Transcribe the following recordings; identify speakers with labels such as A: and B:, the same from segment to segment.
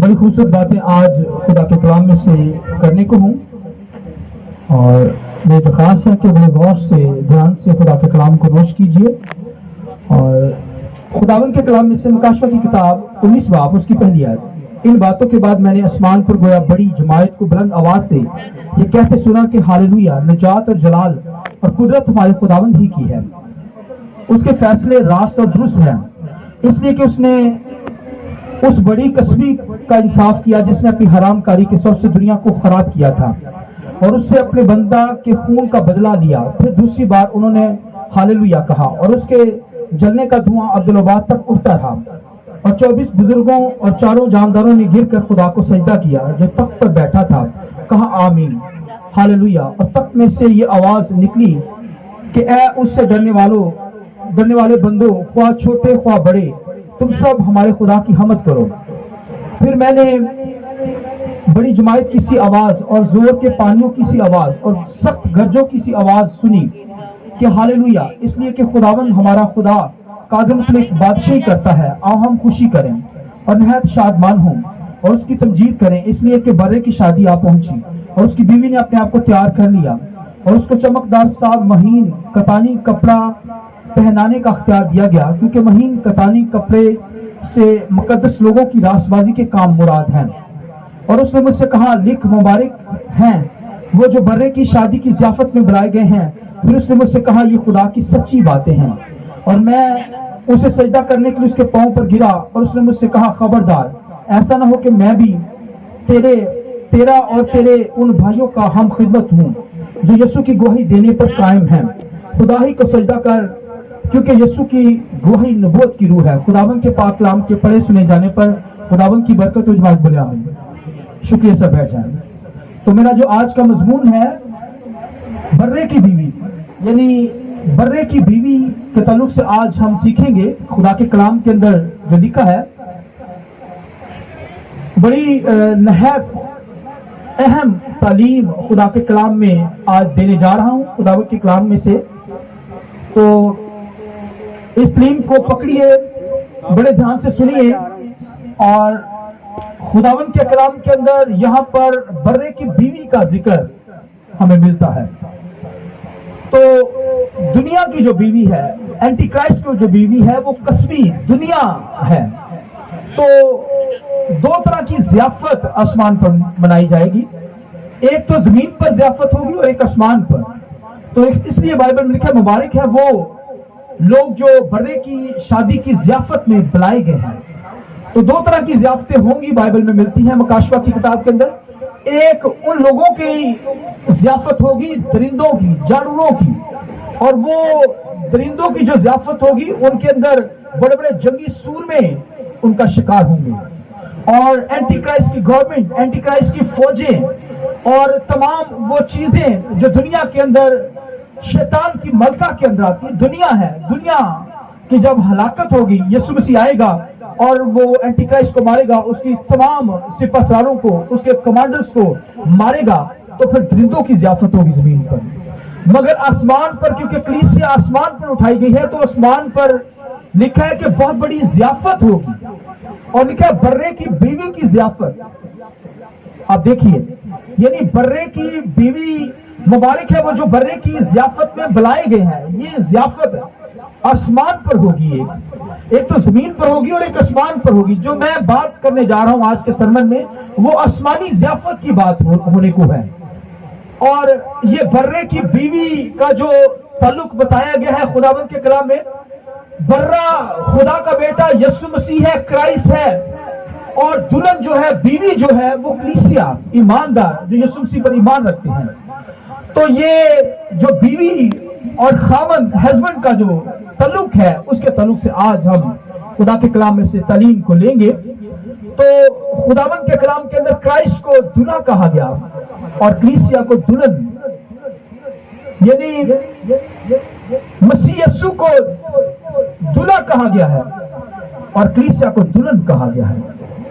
A: बड़ी खूबसूरत बातें आज खुदा के कलाम में से करने को हूँ और मेरी दरख्वास्त है कि बड़े गौर से ध्यान से खुदा के कलाम को नोश कीजिए। और खुदावन के कलाम में से मुकाशवा की किताब 19 बाब उसकी पहली आयत, इन बातों के बाद मैंने आसमान पर गोया बड़ी जमायत को बुलंद आवाज से ये कहते सुना कि हालेलुया, निजात और जलाल और कुदरत हमारे खुदावन ही की है। उसके फैसले रास्त और दुरुस्त हैं, इसलिए कि उसने उस बड़ी कसबी का इंसाफ किया जिसने अपनी हरामकारी के सौर से दुनिया को खराब किया था और उससे अपने बंदा के खून का बदला लिया। फिर दूसरी बार उन्होंने हालेलुया कहा और उसके जलने का धुआं अब्दुल्लाबाद तक उठता रहा और 24 बुजुर्गों और चारों जानदारों ने गिर कर खुदा को सजदा किया जो तख्त पर बैठा था, कहा आमीन हालेलुया। और तख्त में से ये आवाज निकली कि ए उससे डरने वाले बंदो, ख्वाह छोटे ख्वाह बड़े, तुम सब हमारे खुदा की हमद करो। फिर मैंने बड़ी जमायत की सी आवाज और जोर के पानियों की सी आवाज और सख्त गरजों की सी आवाज सुनी कि हालेलुया, इसलिए कि खुदावन हमारा खुदा कादिर मुतलक बादशाही करता है। आओ हम खुशी करें और नहायत शादमान हों और उसकी तमजीद करें, इसलिए कि बर्रे की शादी आ पहुंची और उसकी बीवी ने अपने आप को तैयार कर लिया और उसको चमकदार साफ महीन कतानी कपड़ा पहनाने का अख्तियार दिया गया, क्योंकि महीन कतानी कपड़े से मुकद्दस लोगों की रासबाजी के काम मुराद हैं। और उसने मुझसे कहा, लिख मुबारक हैं वो जो बर्रे की शादी की ज़ियाफत में बुलाए गए हैं। फिर उसने मुझसे कहा, ये खुदा की सच्ची बातें हैं। और मैं उसे सजदा करने के लिए उसके पांव पर गिरा और उसने मुझसे कहा, खबरदार, ऐसा ना हो कि मैं भी तेरा और तेरे उन भाइयों का हम खिदमत हूँ जो यीशु की गवाही देने पर कायम हैं। खुदा ही को सजदा कर, क्योंकि यीशु की गवाही नबूवत की रूह है। खुदावन के पाक कलाम के पढ़े सुने जाने पर खुदावन की बरकत और जमात बोले आमीन। शुक्रिया, सब बैठ जाए। तो मेरा जो आज का मजमून है बर्रे की बीवी, यानी बर्रे की बीवी के ताल्लुक से आज हम सीखेंगे। खुदा के कलाम के अंदर जो लिखा है बड़ी नहायत अहम तालीम खुदा के कलाम में आज देने जा रहा हूं। खुदा के कलाम में से तो इस तालीम को पकड़िए, बड़े ध्यान से सुनिए। और खुदावन के कलाम के अंदर यहाँ पर बर्रे की बीवी का जिक्र हमें मिलता है। तो दुनिया की जो बीवी है, एंटी क्राइस्ट की जो बीवी है, वो कसबी दुनिया है। तो दो तरह की ज़ियाफत आसमान पर मनाई जाएगी, एक तो जमीन पर ज़ियाफत होगी और एक आसमान पर। तो इसलिए बाइबल में लिखा, मुबारक है वो लोग जो बर्रे की शादी की ज़ियाफत में बुलाए गए हैं। तो दो तरह की ज़ियाफतें होंगी बाइबल में मिलती हैं मुकाशवा की किताब के अंदर। एक उन लोगों की ज़ियाफत होगी दरिंदों की, जानवरों की, और वो दरिंदों की जो ज़ियाफत होगी उनके अंदर बड़े बड़े जंगी सूरमे उनका शिकार होंगे। और एंटी क्राइस्ट की गवर्नमेंट, एंटी क्राइस्ट की फौजें और तमाम वो चीजें जो दुनिया के अंदर शैतान की मलका के अंदर आती है, दुनिया है, दुनिया की जब हलाकत होगी, यीशु मसीह आएगा और वो एंटी क्राइस्ट को मारेगा, उसकी तमाम सिपहसालों को, उसके कमांडर्स को मारेगा, तो फिर दरिंदों की ज़ियाफत होगी जमीन पर। मगर आसमान पर, क्योंकि कलीसिया आसमान पर उठाई गई है, तो आसमान पर लिखा है कि बहुत बड़ी ज़ियाफत होगी और लिखा है बर्रे की बीवी की ज़ियाफत। आप देखिए, यानी बर्रे की बीवी, मुबारक है वो जो बर्रे की ज़ियाफत में बुलाए गए हैं। ये ज़ियाफत आसमान पर होगी, एक तो जमीन पर होगी और एक आसमान पर होगी। जो मैं बात करने जा रहा हूं आज के सरमन में, वो आसमानी ज़ियाफत की बात होने को है। और ये बर्रे की बीवी का जो ताल्लुक बताया गया है खुदावंद के कलाम में, बर्रा खुदा का बेटा यीशु मसीह है, क्राइस्ट है, और दुल्हन जो है, बीवी जो है, वो कलीसिया, ईमानदार जो यीशु मसीह पर ईमान रखते हैं। तो ये जो बीवी और खामन, हस्बैंड का जो ताल्लुक है, उसके ताल्लुक से आज हम खुदा के कलाम में से तालीम को लेंगे। तो खुदावंद के कलाम के अंदर क्राइस्ट को दूल्हा कहा गया और कलीसिया को दुल्हन, यानी मसीह यीशु को दूल्हा कहा गया है और कलीसिया को दुल्हन कहा गया है,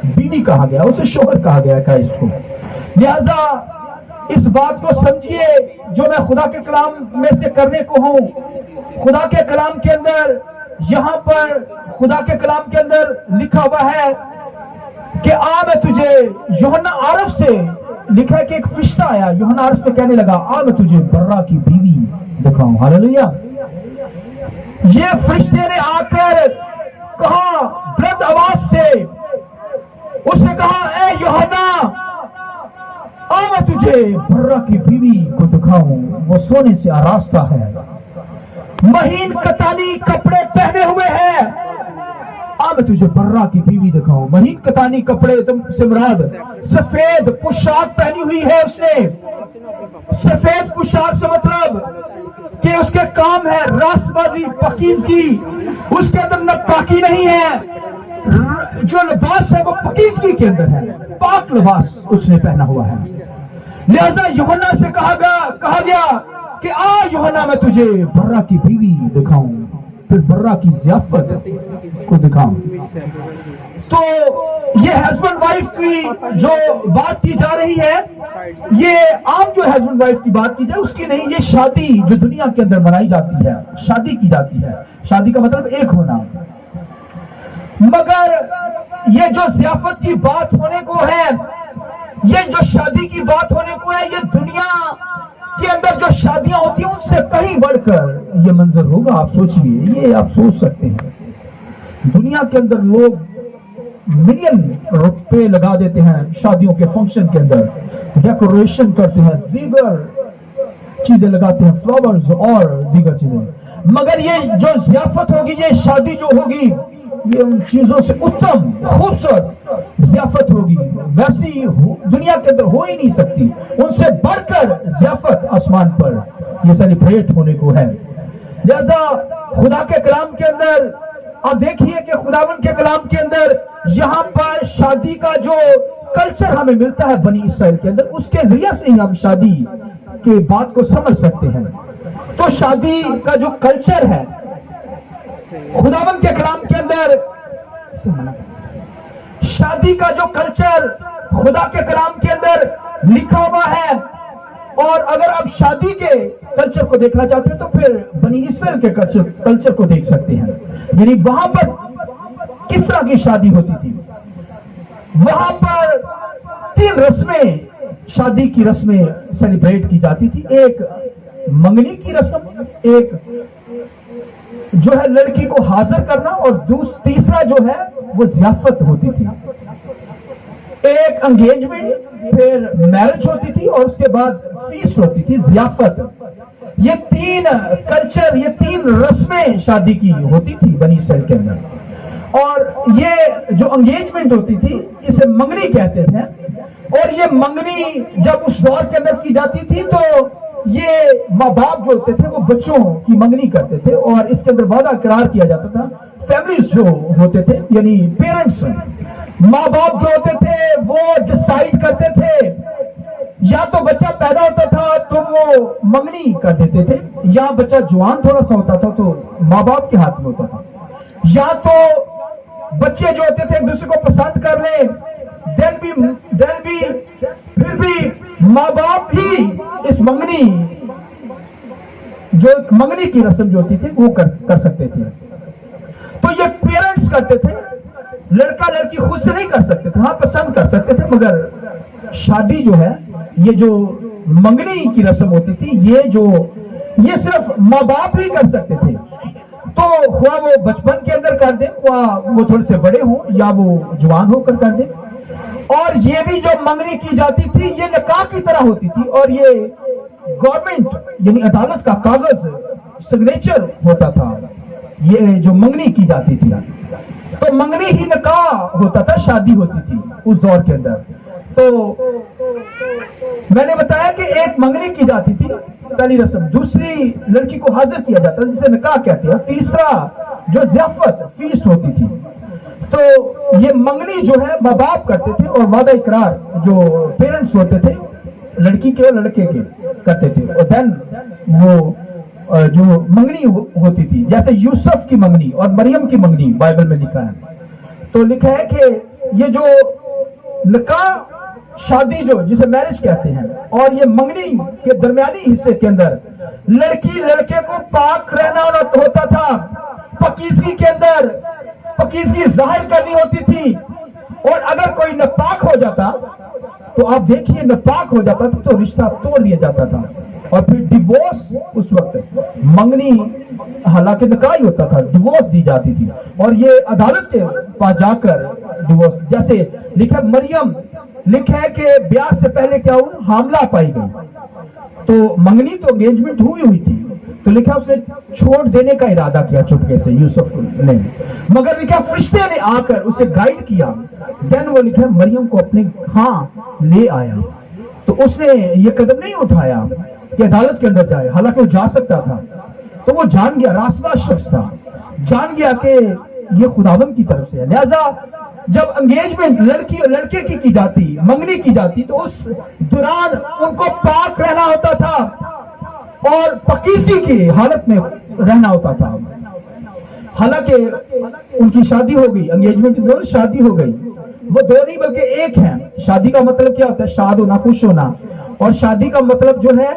A: बीवी कहा गया, उसे शोहर कहा गया है क्राइस्ट को। लिहाजा इस बात को समझिए जो मैं खुदा के कलाम में से करने को हूं। खुदा के कलाम के अंदर, यहां पर खुदा के कलाम के अंदर लिखा हुआ है کہ میں تجھے یوحنا عارف سے لکھا ہے کہ ایک فرشتہ آیا یوحنا عارف سے کہنے لگا میں تجھے برا کی بیوی دکھاؤں. ہاللیلویا. یہ فرشتے نے آ کر کہا بلند آواز سے, اس نے کہا اے یوحنا میں تجھے برا کی بیوی کو دکھاؤں, وہ سونے سے آراستہ ہے, مہین کتانی کپڑے پہنے ہوئے ہیں. میں تجھے برا کی بیوی دکھاؤں. مہین کتانی کپڑے سے مراد سفید پوشاک پہنی ہوئی ہے. اس نے سفید پوشاک سے مطلب کہ اس کے کام ہے راست بازی, پاکیزگی, اس کے اندر ناپاکی نہیں ہے. جو لباس ہے وہ پاکیزگی کے اندر ہے, پاک لباس اس نے پہنا ہوا ہے. لہذا یوحنا سے کہا گیا کہ یوحنا میں تجھے برا کی بیوی دکھاؤں, پھر برا کی ضیافت کو دکھاؤں. تو یہ ہسبینڈ وائف کی جو بات کی جا رہی ہے, یہ عام جو ہسبینڈ وائف کی بات کی جائے اس کی نہیں, یہ شادی جو دنیا کے اندر منائی جاتی ہے, شادی کی جاتی ہے. شادی کا مطلب ایک ہونا. مگر یہ جو ضیافت کی بات ہونے کو ہے, یہ جو شادی کی بات ہونے کو ہے, یہ دنیا کے اندر جو شادیاں ہوتی ہیں ان سے کہیں بڑھ کر یہ منظر ہوگا. آپ سوچئے, یہ آپ سوچ سکتے ہیں. دنیا کے اندر لوگ ملین روپے لگا دیتے ہیں شادیوں کے فنکشن کے اندر, ڈیکوریشن کرتے ہیں, دیگر چیزیں لگاتے ہیں, فلاورز اور دیگر چیزیں. مگر یہ جو ضیافت ہوگی, یہ شادی جو ہوگی, یہ ان چیزوں سے اتم خوبصورت ضیافت ہوگی. ویسی دنیا کے اندر ہو ہی نہیں سکتی. ان سے بڑھ کر ضیافت آسمان پر یہ سیلیبریٹ ہونے کو ہے. لہذا خدا کے کلام کے اندر آپ دیکھیے کہ خداوند کے کلام کے اندر یہاں پر شادی کا جو کلچر ہمیں ملتا ہے بنی اسرائیل کے اندر, اس کے ذریعے سے ہی ہم شادی کی بات کو سمجھ سکتے ہیں. تو شادی کا جو کلچر ہے خداوند کے کلام کے اندر, شادی کا جو کلچر خدا کے کلام کے اندر لکھا ہوا ہے, اور اگر آپ شادی کے کلچر کو دیکھنا چاہتے ہیں تو پھر بنی اسرائیل کے کلچر کو دیکھ سکتے ہیں. یعنی وہاں پر کس طرح کی شادی ہوتی تھی. وہاں پر 3 رسمیں, شادی کی رسمیں سیلیبریٹ کی جاتی تھی. ایک منگنی کی رسم, ایک جو ہے لڑکی کو حاضر کرنا, اور تیسرا جو ہے وہ ضیافت ہوتی تھی. ایک انگیجمنٹ, پھر میرج ہوتی تھی, اور اس کے بعد فیسٹ ہوتی تھی, ضیافت. یہ 3 کلچر, یہ 3 رسمیں شادی کی ہوتی تھی بنی اسرائیل کے اندر. اور یہ جو انگیجمنٹ ہوتی تھی اسے منگنی کہتے تھے. اور یہ منگنی جب اس دور کے اندر کی جاتی تھی تو یہ ماں باپ جو ہوتے تھے وہ بچوں کی منگنی کرتے تھے, اور اس کے اندر وعدہ قرار کیا جاتا تھا. فیملیز جو ہوتے تھے, یعنی پیرنٹس, ماں باپ جو ہوتے تھے وہ ڈیسائیڈ کرتے تھے, یا تو بچہ پیدا ہوتا تھا تو وہ منگنی کر دیتے تھے, یا بچہ جوان تھوڑا سا ہوتا تھا تو ماں باپ کے ہاتھ میں ہوتا تھا, یا تو بچے جو ہوتے تھے ایک دوسرے کو پسند کر لیں, پھر بھی ماں باپ ہی اس منگنی, جو منگنی کی رسم جو ہوتی تھی وہ کر سکتے تھے. تو یہ پیرنٹس کرتے تھے, لڑکا لڑکی خود سے نہیں کر سکتے تھے, ہاں پسند کر سکتے تھے, مگر شادی جو ہے, یہ جو منگنی کی رسم ہوتی تھی, یہ صرف ماں باپ ہی کر سکتے تھے. تو خواہ وہ بچپن کے اندر کر دیں, خواہ وہ تھوڑے سے بڑے ہوں, یا وہ جوان ہو کر کر دیں. اور یہ بھی جو منگنی کی جاتی تھی یہ نکاح کی طرح ہوتی تھی, اور یہ گورنمنٹ یعنی عدالت کا کاغذ سگنیچر ہوتا تھا, یہ جو منگنی کی جاتی تھی. تو منگنی ہی نکاح ہوتا تھا, شادی ہوتی تھی اس دور کے اندر. تو میں نے بتایا کہ ایک منگنی کی جاتی تھی, پہلی رسم. دوسری لڑکی کو حاضر کیا جاتا جسے نکاح کہتے ہیں. تیسرا جو ضیافت فیسٹ ہوتی تھی. تو یہ منگنی جو ہے ماں باپ کرتے تھے, اور وعدہ اقرار جو پیرنٹس ہوتے تھے لڑکی کے اور لڑکے کے کرتے تھے. اور دین وہ جو منگنی ہوتی تھی, جیسے یوسف کی منگنی اور مریم کی منگنی بائبل میں لکھا ہے. تو لکھا ہے کہ یہ جو نکاح شادی جو جسے میرج کہتے ہیں, اور یہ منگنی کے درمیانی حصے کے اندر لڑکی لڑکے کو پاک رہنا ہوتا تھا. پاکیزگی کے اندر پاکیزگی ظاہر کرنی ہوتی تھی, اور اگر کوئی ناپاک ہو جاتا تو آپ دیکھیے ناپاک ہو جاتا تو رشتہ توڑ دیا جاتا تھا، اور پھر ڈیوورس اس وقت منگنی، حالانکہ نکاح ہی ہوتا تھا، ڈیوورس دی جاتی تھی، اور یہ عدالت کے پاس جا کر ڈیوورس، جیسے لکھا مریم، لکھا ہے کہ بیاہ سے پہلے کیا ہوا، حاملہ پائی گئی، تو منگنی تو انگیجمنٹ ہوئی تھی، تو لکھا اس نے چھوڑ دینے کا ارادہ کیا چپکے سے یوسف نے، مگر لکھا فرشتے نے آ کر اسے گائیڈ کیا، دین وہ لکھا مریم کو اپنے ہاں لے آیا، تو اس نے یہ قدم نہیں اٹھایا کہ عدالت کے اندر جائے، حالانکہ وہ جا سکتا تھا، تو وہ جان گیا، راستہ شخص تھا، جان گیا کہ یہ خداوند کی طرف سے ہے، لہذا جب انگیجمنٹ لڑکی اور لڑکے کی جاتی، منگنی کی جاتی، تو اس دوران ان کو پاک رہنا ہوتا تھا اور پکیزگی کی حالت میں رہنا ہوتا تھا، حالانکہ ان کی شادی ہو گئی، انگیجمنٹ دونوں شادی ہو گئی، وہ دو نہیں بلکہ ایک ہیں، شادی کا مطلب کیا ہوتا ہے، شاد ہونا، خوش ہونا، اور شادی کا مطلب جو ہے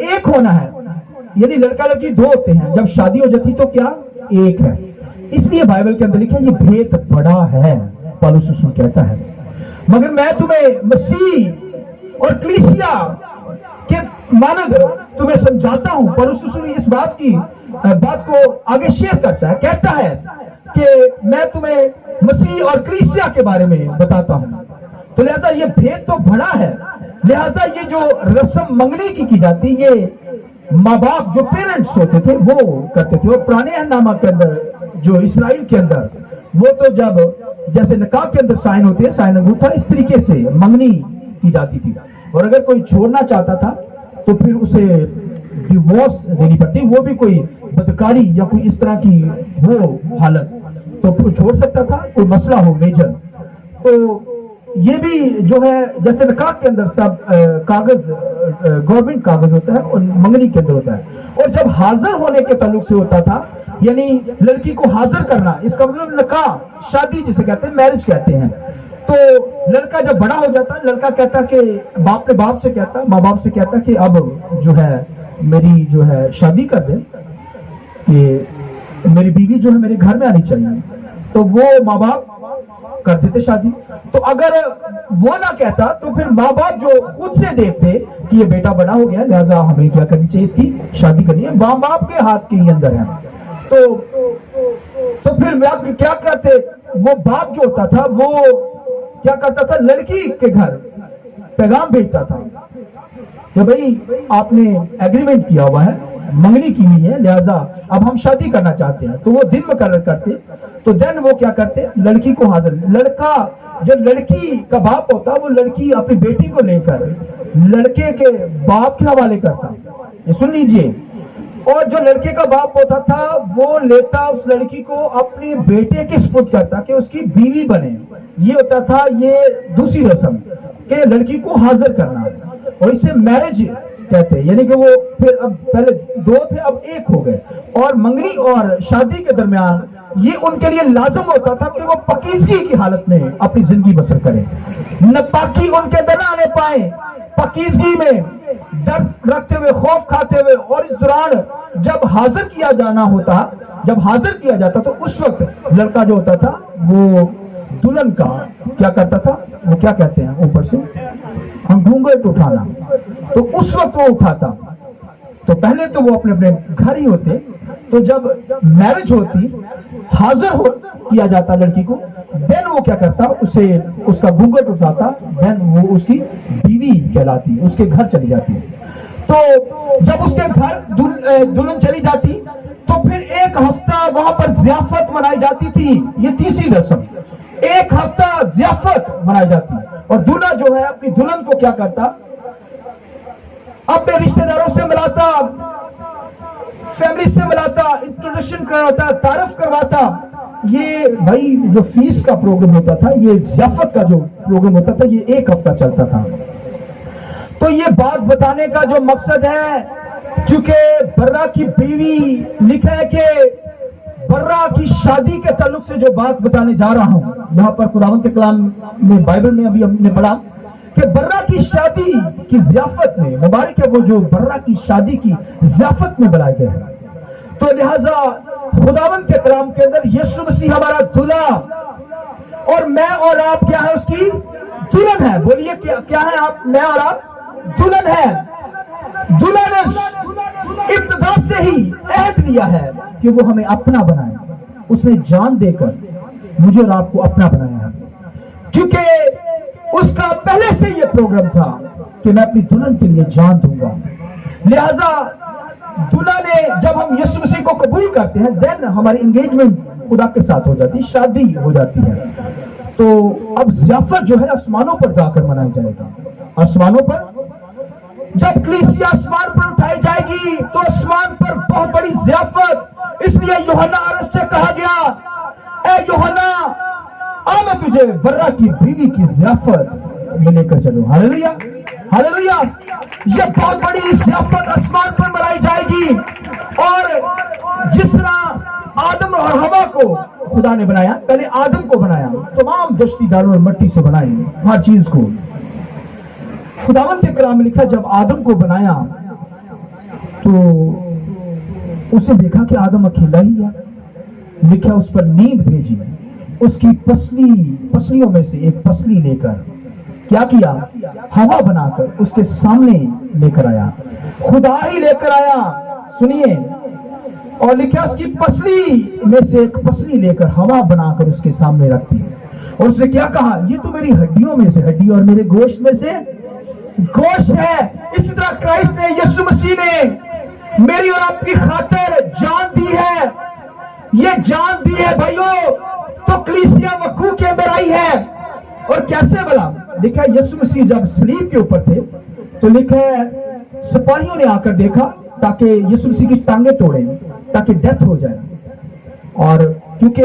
A: ایک ہونا ہے، یعنی لڑکا لڑکی دو ہوتے ہیں، جب شادی ہو جاتی تو کیا ایک ہے، اس لیے بائبل کے اندر لکھا ہے یہ بھید بڑا ہے، پالوس رسول کہتا ہے، مگر میں تمہیں مسیح اور کلیسیا کے مانند تمہیں سمجھاتا ہوں، پالوس رسول اس بات کو آگے شیئر کرتا ہے، کہتا ہے کہ میں تمہیں مسیح اور کلیسیا کے بارے میں بتاتا ہوں، تو لہذا یہ بھید تو بڑا ہے، لہذا یہ جو رسم منگنی کی جاتی، یہ ماں باپ جو پیرنٹس ہوتے تھے وہ کرتے تھے، اور پرانے نامہ کے اندر جو اسرائیل کے اندر وہ تو جب جیسے نکاح کے اندر سائن ہوتے ہیں، سائن انگوٹھا، اس طریقے سے منگنی کی جاتی تھی، اور اگر کوئی چھوڑنا چاہتا تھا تو پھر اسے ڈیوورس دینی پڑتی، وہ بھی کوئی بدکاری یا کوئی اس طرح کی وہ حالت تو پھر چھوڑ سکتا تھا، کوئی مسئلہ ہو میجر، تو یہ بھی جو ہے جیسے نکاح کے اندر سب کاغذ گورنمنٹ کاغذ ہوتا ہے اور منگنی کے اندر ہوتا ہے، اور جب حاضر ہونے کے تعلق سے ہوتا تھا، یعنی لڑکی کو حاضر کرنا، اس کا مطلب نکاح، شادی جسے کہتے ہیں، میرج کہتے ہیں، تو لڑکا جب بڑا ہو جاتا، لڑکا کہتا کہ باپ نے باپ سے کہتا، ماں باپ سے کہتا کہ اب جو ہے میری جو ہے شادی کر دیں، کہ میری بیوی جو ہے میرے گھر میں آنی چاہیے، تو وہ ماں باپ کر دیتے شادی، تو اگر وہ نہ کہتا تو پھر ماں باپ جو خود سے دیکھتے کہ یہ بیٹا بڑا ہو گیا، لہذا ہمیں کیا کرنی چاہیے، اس کی شادی کرنی ہے، ماں باپ کے ہاتھ کے ہی اندر ہے، تو پھر کیا کرتے، وہ باپ جو ہوتا تھا وہ کیا کرتا تھا، لڑکی کے گھر پیغام بھیجتا تھا کہ بھئی آپ نے ایگریمنٹ کیا ہوا ہے، منگنی کی ہوئی ہے، لہذا اب ہم شادی کرنا چاہتے ہیں، تو وہ دن مقرر کرتے، تو دن وہ کیا کرتے، لڑکی کو حاضر، لڑکا جب لڑکی کا باپ ہوتا وہ لڑکی اپنی بیٹی کو لے کر لڑکے کے باپ کے حوالے کرتا، یہ سن لیجئے، اور جو لڑکے کا باپ ہوتا تھا وہ لیتا اس لڑکی کو اپنے بیٹے کے سپرد کرتا کہ اس کی بیوی بنے، یہ ہوتا تھا یہ دوسری رسم کہ لڑکی کو حاضر کرنا، اور اسے میرج کہتے ہیں، یعنی کہ وہ پھر اب پہلے دو تھے اب ایک ہو گئے، اور منگنی اور شادی کے درمیان یہ ان کے لیے لازم ہوتا تھا کہ وہ پکیزگی کی حالت میں اپنی زندگی بسر کریں، ناپاکی ان کے اندر نہ آنے پائیں، پکیزگی میں ڈر رکھتے ہوئے، خوف کھاتے ہوئے، اور اس دوران جب حاضر کیا جانا ہوتا، جب حاضر کیا جاتا تو اس وقت لڑکا جو ہوتا تھا وہ دلہن کا کیا کرتا تھا، وہ کیا کہتے ہیں اوپر سے ہم گھونگھٹ اٹھانا، تو اس وقت وہ اٹھاتا، تو پہلے تو وہ اپنے اپنے گھر ہی ہوتے، تو جب میرج ہوتی، حاضر کیا جاتا لڑکی کو، دین وہ کیا کرتا، اسے اس کا گھونگھٹ اٹھاتا، دین وہ اس کی بیوی کہلاتی، اس کے گھر چلی جاتی، تو جب اس کے گھر دلہن چلی جاتی تو پھر ایک ہفتہ وہاں پر ضیافت منائی جاتی تھی، یہ تیسری رسم، ایک ہفتہ ضیافت منائی جاتی، اور دلہا جو ہے اپنی دلہن کو کیا کرتا، اپنے رشتہ داروں سے ملاتا، فیملی سے ملاتا، انٹروڈکشن کرواتا، تعارف کرواتا، یہ بھائی جو فیس کا پروگرام ہوتا تھا، یہ ضیافت کا جو پروگرام ہوتا تھا، یہ ایک ہفتہ چلتا تھا، تو یہ بات بتانے کا جو مقصد ہے، کیونکہ برا کی بیوی لکھا ہے کہ برا کی شادی کے تعلق سے جو بات بتانے جا رہا ہوں، یہاں پر خداوند کے کلام میں بائبل میں ابھی ہم نے پڑھا کہ برا کی شادی کی ضیافت میں، مبارک ہے وہ جو برا کی شادی کی ضیافت میں بلائے گئے ہیں، تو لہذا خداوند کے کلام کے اندر یسوع مسیح ہمارا دلہا اور میں اور آپ کیا दुल्हन है। बोलिए क्या है आप? मैं और आप दुल्हन है। दुल्हन ने इब्तिदा से ही अहद लिया है कि वो हमें अपना बनाए। उसने जान देकर मुझे और आपको अपना बनाया है, क्योंकि उसका पहले से ये प्रोग्राम था कि मैं अपनी दुल्हन के लिए जान दूंगा। लिहाजा दुल्हा ने, जब हम यीशु मसीह को कबूल करते हैं, देन हमारी एंगेजमेंट खुदा के साथ हो जाती है, शादी हो जाती है। तो अब ज़ियाफत जो है आसमानों पर जाकर मनाई जाएगा। आसमानों पर जब कलीसिया आसमान पर उठाई जाएगी तो आसमान पर बहुत बड़ी ज़ियाफत। इसलिए यूहन्ना अरस से कहा गया, ए यूहन्ना, आ मैं तुझे बर्रा की बीवी की ज़ियाफत में लेकर चलूं। Hallelujah, hallelujah. ये बहुत बड़ी ज़ियाफत आसमान पर मनाई जाएगी। और जिस तरह आदम और हवा को खुदा ने बनाया, पहले आदम को बनाया, तमाम दश्तीदारों और मिट्टी से बनाई हर चीज को। खुदावंद के कलाम में लिखा, जब आदम को बनाया तो उसे देखा कि आदम अकेला ही है। लिखा उस पर नींद भेजी, उसकी पसलियों में से एक पसली लेकर क्या किया, हवा बनाकर उसके सामने लेकर आया। खुदा ही लेकर आया, सुनिए। और लिखा उसकी पसली में से एक पसली लेकर हवा बनाकर उसके सामने रख दी। और उसने क्या कहा, ये तो मेरी हड्डियों में से हड्डी और मेरे गोश्त में से गोश्त है। इसी तरह क्राइस्ट ने, यीशु मसीह ने मेरी और आपकी खातिर जान दी है। ये जान दी है भाइयों, तो कलीसिया वकू के अंदर आई है। और कैसे भला? लिखा है यीशु मसीह जब सलीब के ऊपर थे तो लिखा है सिपाहियों ने आकर देखा ताकि यीशु मसीह की टांगे तोड़े, ताकि डेथ हो जाए। और क्योंकि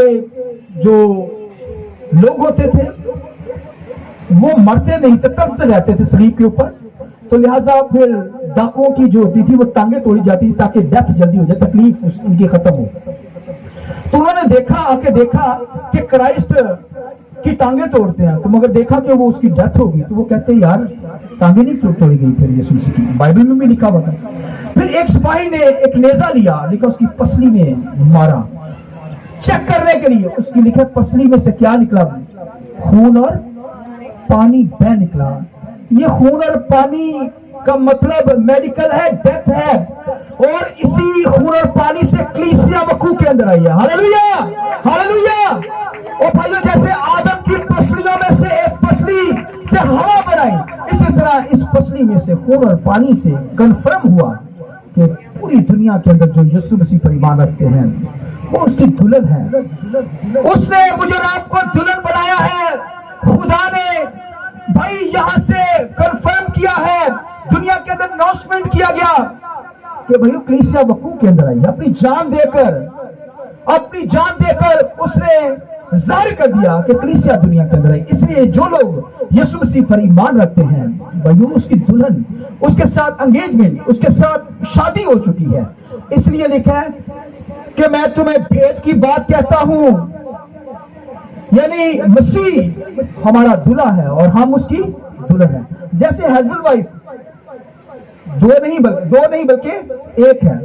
A: जो लोग होते थे वो मरते नहीं थे, तड़पते रहते थे सलीब के ऊपर, तो लिहाजा फिर डाकुओं की जो होती थी वो टांगे तोड़ी जाती थी ताकि डेथ जल्दी हो जाए, तकलीफ उनकी खत्म हो। तो उन्होंने देखा, आके देखा कि क्राइस्ट की टांगे तोड़ते हैं, तो मगर देखा कि वो उसकी डेथ होगी, तो वो कहते हैं यार टांगे नहीं तोड़ी गई फिर यीशु मसीह की, बाइबल में भी लिखा हुआ था। फिर एक सिपाही ने एक नेजा लिया, लिखा उसकी पसली में मारा चेक करने के लिए। उसकी लिखा पसली में से क्या निकला, खून और पानी बह निकला। ये खून और पानी का मतलब मेडिकल है, डेथ है। और इसी खून और पानी से कलीसिया वकू के अंदर आई है। Hallelujah, hallelujah. और भाइयों, जैसे आदम की पसलियों में से एक पसली से हवा बनाई, इसी तरह इस पसली में से खून और पानी से कंफर्म हुआ कि पूरी दुनिया के अंदर जो यीशु मसीह पर ईमान रखते हैं वो उसकी दुल्हन है। उसने मुझे और आपको दुल्हन बनाया है। खुदा ने भाई यहां से कंफर्म किया है, दुनिया के अंदर अनाउंसमेंट किया गया कि भाई कलीसिया वकू के अंदर आई। अपनी जान देकर उसने जाहिर कर दिया कि कलीसिया दुनिया के अंदर आई। इसलिए जो लोग यीशु मसीह पर ईमान रखते हैं भाइयों, उसकी दुल्हन, उसके साथ एंगेजमेंट, उसके साथ शादी हो चुकी है। इसलिए लिखा है कि मैं तुम्हें भेद की बात कहता हूं, यानी मसीह हमारा दूल्हा है और हम उसकी दुल्हन है। जैसे हस्बैंड वाइफ दो नहीं बल्कि एक है।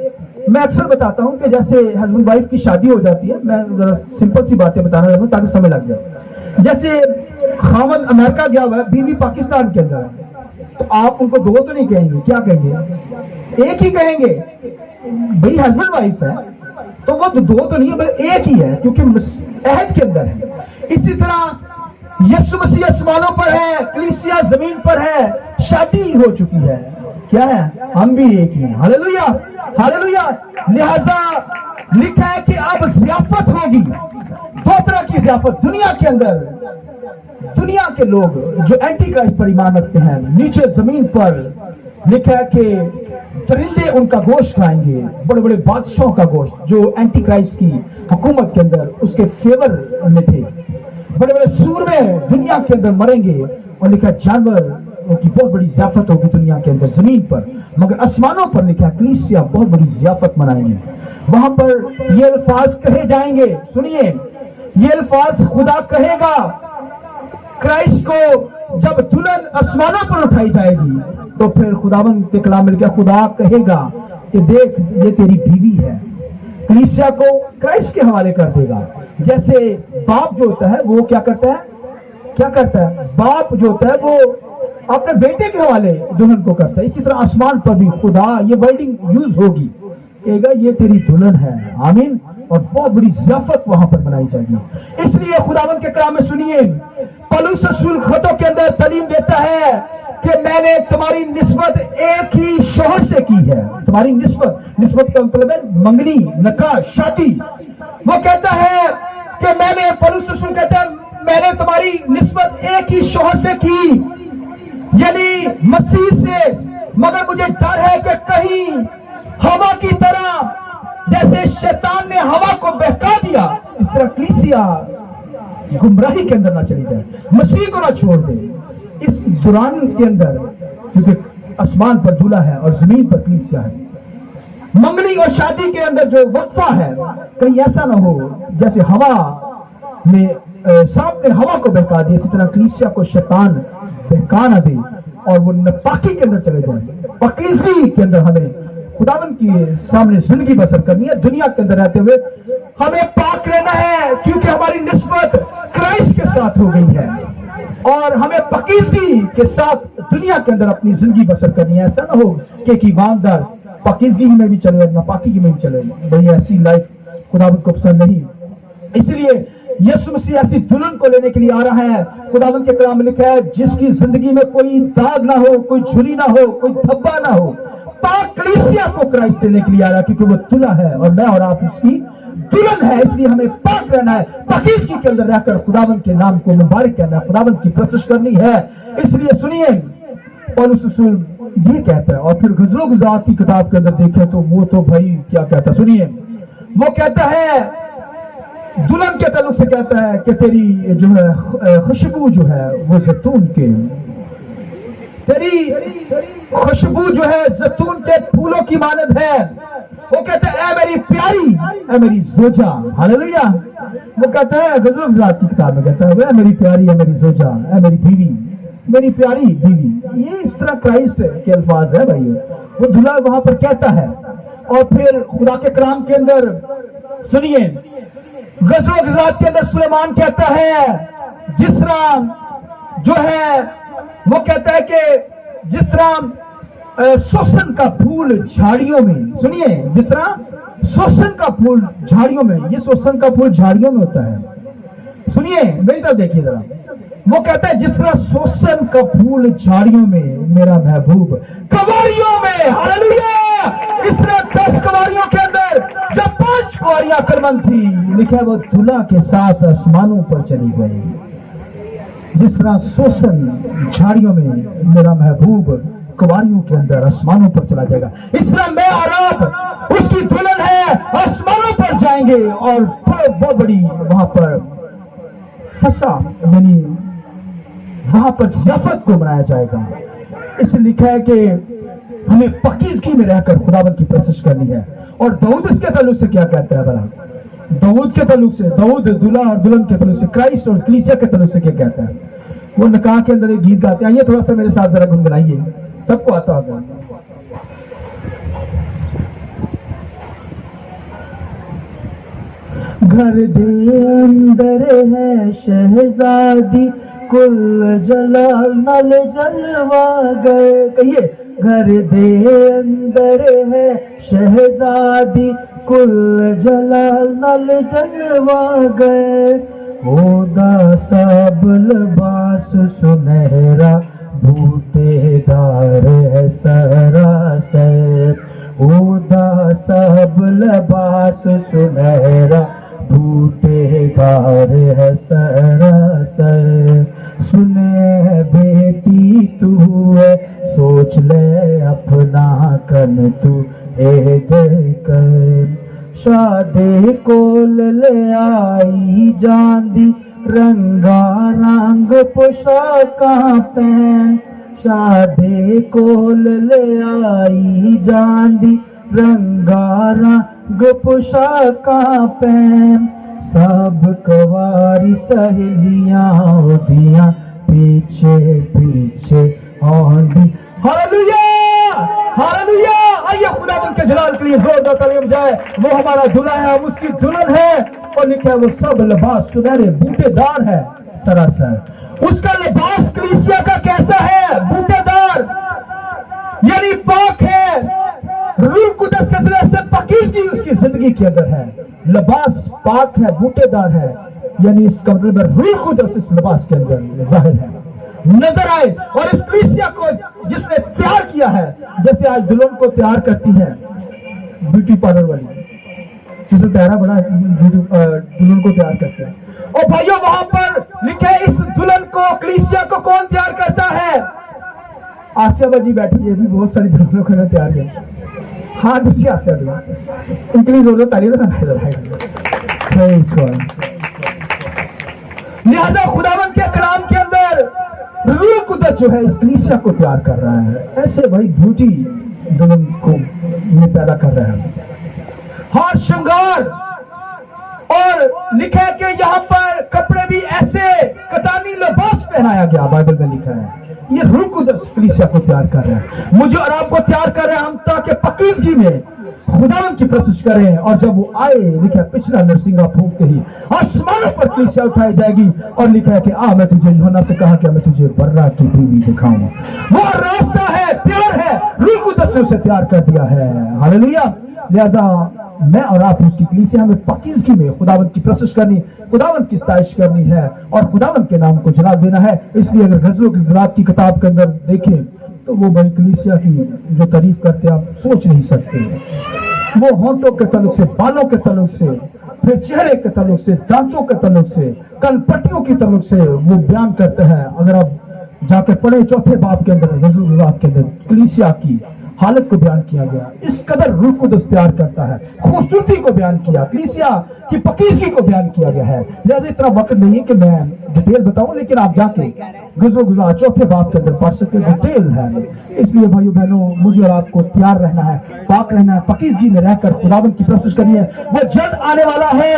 A: मैं अक्सर बताता हूं कि जैसे हस्बैंड वाइफ की शादी हो जाती है, मैं जरा सिंपल सी बातें बताना चाहता हूं ताकि समय लग जाए। जैसे खामद अमेरिका गया हुआ है, बीवी पाकिस्तान के अंदर है, तो आप उनको दो तो नहीं कहेंगे, क्या कहेंगे? एक ही कहेंगे। भाई हस्बैंड वाइफ है तो वो दो तो नहीं है बल्कि एक ही है, क्योंकि अहद के अंदर है। इसी तरह यीशु मसीह आसमानों पर है, कलीसिया जमीन पर है, शादी हो चुकी है। क्या है? हम भी एक ही हैं। Hallelujah, hallelujah. लिहाजा लिखा है कि अब ज़ियाफत होगी, दो तरह की ज़ियाफत दुनिया के अंदर। दुनिया के लोग जो एंटी क्राइस्ट पर ईमान रखते हैं, नीचे जमीन पर लिखा है कि परिंदे उनका गोश्त खाएंगे, बड़े बड़े बादशाहों का गोश्त जो एंटी क्राइस्ट की हुकूमत के अंदर उसके फेवर में थे। बड़े बड़े सूरमे दुनिया के अंदर मरेंगे। और लिखा जानवर की बहुत बड़ी ज़ियाफत होगी दुनिया के अंदर जमीन पर। मगर आसमानों पर लिखा कलीसिया बहुत बड़ी ज़ियाफत मनाएंगे। वहां पर ये अल्फाज कहे जाएंगे, सुनिए, ये अल्फाज खुदा कहेगा क्राइस्ट को जब दुल्हन आसमानों पर उठाई जाएगी, तो फिर खुदावंद के कलाम में लिखा खुदा कहेगा कि देख ये तेरी बीवी है। कलीसिया को क्राइस्ट के हवाले कर देगा। जैसे बाप जो होता है वो क्या करता है, क्या करता है, बाप जो होता है वो अपने बेटे के हवाले दुल्हन को करता है। इसी तरह आसमान पर भी खुदा ये वर्डिंग यूज होगी, कहेगा ये तेरी दुल्हन है, आमीन, और बहुत बड़ी ज़ियाफत वहां पर मनाई जाएगी। इसलिए खुदावंद के कलाम में सुनिए, पौलुस रसूल खतों के अंदर तालीम देता है कि मैंने तुम्हारी निस्बत एक ही शोहर से की है। तुम्हारी निस्बत का मतलब है मंगनी, निकाह, शादी। वो कहता है कि मैंने, पौलुस रसूल कहता है मैंने तुम्हारी निस्बत एक ही शोहर से की, यानी मसीह से। मगर मुझे डर है कि कहीं हवा की तरह, जैसे शैतान ने हवा को बहका दिया, इस तरह कलीसिया गुमराही के अंदर ना चली जाए, मसीह को ना छोड़ दे। इस दौरान के अंदर, क्योंकि आसमान पर दूल्हा है और जमीन पर कलीसिया है, मंगनी और शादी के अंदर जो वक्फा है, कहीं ऐसा ना हो जैसे हवा में सांप ने हवा को बहका दिया, इसी तरह कलीसिया को शैतान बहका ना दे और वो नापाकी के अंदर चले जाए। पाकीज़गी के अंदर हमें खुदावंद के सामने जिंदगी बसर करनी है। दुनिया के अंदर रहते हुए हमें पाक रहना है, क्योंकि हमारी निस्बत क्राइस्ट के साथ हो गई है, और हमें पाकीज़गी के साथ दुनिया के अंदर अपनी जिंदगी बसर करनी है। ऐसा ना हो कि ईमानदार पाकीज़गी में भी चले, नापाकी में भी चले, भाई ऐसी लाइफ खुदावंद को पसंद नहीं। इसलिए यीशु मसीह ऐसी दुल्हन को लेने के लिए आ रहा है। खुदावंद के कलाम में लिखा है, जिसकी जिंदगी में कोई दाग ना हो, कोई झुर्री ना हो, कोई धब्बा ना हो, पाक कलीसिया को क्राइस्ट देने के लिए आ रहा है, क्योंकि वो दूल्हा है और मैं और आप उसकी दुल्हन है। इसलिए हमें पाक रहना है, पाकीज़गी के अंदर रहकर खुदावंद के नाम को मुबारक करना है, खुदावंद की प्रशंसा करनी है। इसलिए सुनिए, पौलुस रसूल ये कहता है, और फिर गज़लों गुज़ात की किताब के अंदर देखें तो वो तो भाई क्या कहता है, सुनिए, वो कहता है दुल्हन के ताल्लुक से कहता है कि तेरी जो है खुशबू जो है वो जैतून के, तेरी खुशबू जो है जैतून के फूलों की मानद है। वो कहता है, ऐ मेरी प्यारी, ऐ मेरी जोजा, हालेलुया। वो कहता है गज़लों गुज़ात की किताब में कहता है, वह मेरी प्यारी, ऐ मेरी जोजा, ऐ मेरी बीवी, मेरी प्यारी बीवी। ये इस तरह क्राइस्ट के अल्फाज है भाई, वो दूल्हा वहां पर कहता है। और फिर खुदा के कलाम के अंदर सुनिए, गज़लों गुज़ात के अंदर सुलेमान कहता है, जिस तरह जो है वो कहता है कि जिस तरह सोसन का फूल झाड़ियों में, सुनिए, जिस तरह सोसन का फूल झाड़ियों में, ये सोसन का फूल झाड़ियों में होता है, सुनिए मेरी तरफ देखिए जरा। वो कहता है जिस तरह सोसन का फूल झाड़ियों में, मेरा महबूब कवारियों में, हालेलुया। इस तरह 10 कवारियों के अंदर जब 5 कवारियां अकलमंद थी, लिखा है वो दूल्हा के साथ आसमानों पर चली गई। जिस तरह सोसन झाड़ियों में, मेरा महबूब कवारियों के अंदर आसमानों पर चला जाएगा, इस तरह मैं और आप उसकी दुल्हन है, आसमानों पर जाएंगे और बहुत बड़ी वहां पर फसा, यानी वहां पर ज़ियाफत को मनाया जाएगा। इसलिए लिखा है कि हमें पाकीज़गी में रहकर खुदावंद की प्रशंसा करनी है। और दाऊद इसके ताल्लुक से क्या कहता है भला, दाऊद के ताल्लुक से, दाऊद दूल्हा और दुल्हन के ताल्लुक से, क्राइस्ट और कलीसिया के ताल्लुक से क्या कहता है। वो निकाह के अंदर एक गीत गाते हैं, आइए थोड़ा सा मेरे साथ जरा गुनगुनाइए, सबको आता होगा। घर दे अंदर है शहजादी, कुल जलाल नल जलवा गए, कहिए, घर दे अंदर है शहजादी, कुल जलाल नल जलवा गए। ओदा सब लिबास सुनहरा, बूटेदार है सरासर, ओदा सब लिबास सुनहरा, बूटेदार है सरासर। सुने बेटी तू है, सोच ले अपना कन तू ए कर, शादी कोल ले आई जांदी, रंगा रंग पोशाकां पहन, शादी कोल ले आई जांदी, रंगा रंग पोशाकां पहन। सब कवारी सहेलियां होदियां, पीछे पीछे आंदी, हालेलुया, हालेलुया। आइए खुदावंद के जलाल के लिए जोरदार तालियां जाए। वो हमारा दूल्हा है, हम उसकी दुल्हन है, और लिखा है वो सब लिबास सुनहरे बूटेदार है सरासर। اس کا لباس کلیسیا کا کیسا ہے؟ بوٹےدار، یعنی پاک ہے، روح القدس کے ذریعے سے پاکیزگی اس کی زندگی کے اندر ہے، لباس پاک ہے، بوٹےدار ہے، یعنی اس کمرے میں روح القدس اس لباس کے اندر ظاہر ہے، نظر آئے۔ اور اس کلیسیا کو جس نے تیار کیا ہے، جیسے آج دلہن کو تیار کرتی ہے بیوٹی پارلر والی، سیزن تیارہ بنا دلہن کو تیار کرتے ہیں، اور بھائیو وہاں پر لکھے اس دلہن کو، کلیسیا کو کون تیار کرتا ہے؟ آسیہ باجی بیٹھی ہے، بھی بہت ساری دلہنوں کو تیار کیا، ہاں دوسری آسیہ دلہن، ان کے لیے ضرورت آ رہی ہے۔ لہذا خداوند کے کلام کے اندر روح القدس جو ہے اس کلیسیا کو تیار کر رہا ہے، ایسے بھائی بیوٹی دلہن کو یہ پیدا کر رہا ہے، ہار شنگار، اور لکھا ہے کہ یہاں پر کپڑے بھی ایسے کتانی لباس پہنایا گیا، بائبل میں لکھا ہے۔ یہ روح القدس کلیسیا کو تیار کر رہا ہے، مجھے اور آپ کو تیار کر رہے ہیں، ہم تاکہ پاکیزگی میں خداوند کی پرستش کریں، اور جب وہ آئے لکھا ہے پچھلا نرسنگا پھونکتے ہی آسمانوں پر کلیسیا اٹھائی جائے گی، اور لکھا ہے کہ میں تجھے یوحنا سے کہا کہ میں تجھے برا کی بیوی دکھاؤں، وہ راستہ ہے، تیار ہے، روح القدس نے اسے تیار کر دیا ہے، ہاللیلویا۔ لہذا میں اور آپ اس کی کلیسیا میں پاکیزگی میں خداوند کی پرستش کرنی، خداوند کی ستائش کرنی ہے، اور خداوند کے نام کو جلال دینا ہے۔ اس لیے اگر غزلوں کی زراعت کی کتاب کے اندر دیکھیں تو وہ بڑی کلیسیا کی جو تعریف کرتے آپ سوچ نہیں سکتے، وہ ہونٹوں کے تعلق سے، بالوں کے تعلق سے، پھر چہرے کے تعلق سے، دانتوں کے تعلق سے، کن پٹیوں کی تعلق سے وہ بیان کرتے ہیں۔ اگر آپ جا کے پڑھیں چوتھے باب کے اندر، غزل الزراعت کے اندر کلیسیا کی حالت کو بیان کیا گیا، اس قدر روح القدس تیار کرتا ہے، خوبصورتی کو بیان کیا، کلیسیا کی پاکیزگی کو بیان کیا گیا ہے۔ لہذا اتنا وقت نہیں ہے کہ میں ڈیٹیل بتاؤں، لیکن آپ جا کے غزل الزراعت چوتھے باب کے اندر پڑھ سکتے، ڈیٹیل ہے۔ اس لیے بھائیو بہنوں، مجھے اور آپ کو تیار رہنا ہے، پاک رہنا ہے، پاکیزگی میں رہ کر خداوند کی پرستش کرنی ہے۔ وہ جلد آنے والا ہے،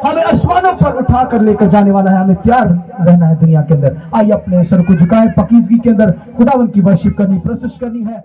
A: ہمیں آسمانوں پر اٹھا کر لے کر جانے والا ہے، ہمیں تیار رہنا ہے دنیا کے اندر۔ آئیے اپنے سر کو جھکائیں، پاکیزگی کے اندر خداوند کی ورشپ کرنی، پرستش کرنی ہے۔